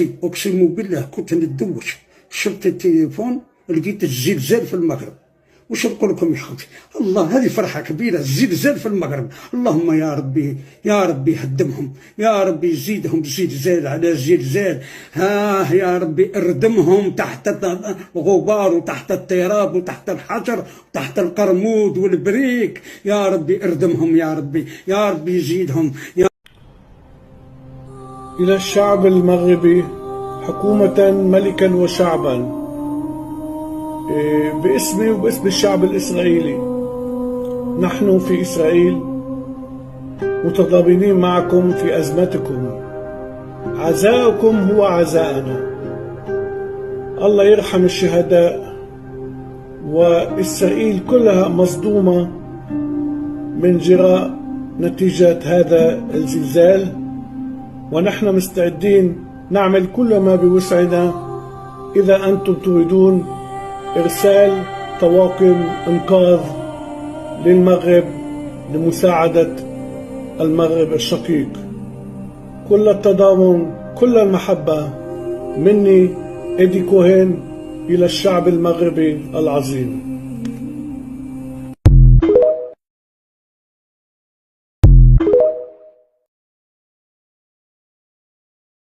خواتي اقسم بالله كنت ندوش، شفت التليفون لقيت الزلزال في المغرب. واش نقول لكم يا خوتي، الله هذه فرحه كبيره، الزلزال في المغرب. اللهم يا ربي يا ربي هدمهم، يا ربي زيدهم زلزال على زلزال. يا ربي اردمهم تحت الغبار وتحت التراب وتحت الحجر وتحت القرمود والبريك. يا ربي اردمهم، يا ربي يا ربي زيدهم. إلى الشعب المغربي حكومة ملكا وشعبا، باسمي وباسم الشعب الإسرائيلي، نحن في إسرائيل متضامنين معكم في أزمتكم. عزاؤكم هو عزاءنا. الله يرحم الشهداء، وإسرائيل كلها مصدومة من جراء نتيجة هذا الزلزال، ونحن مستعدين نعمل كل ما بوسعنا إذا أنتم تريدون إرسال طواقم إنقاذ للمغرب لمساعدة المغرب الشقيق. كل التضامن، كل المحبة مني إدي كوهين إلى الشعب المغربي العظيم.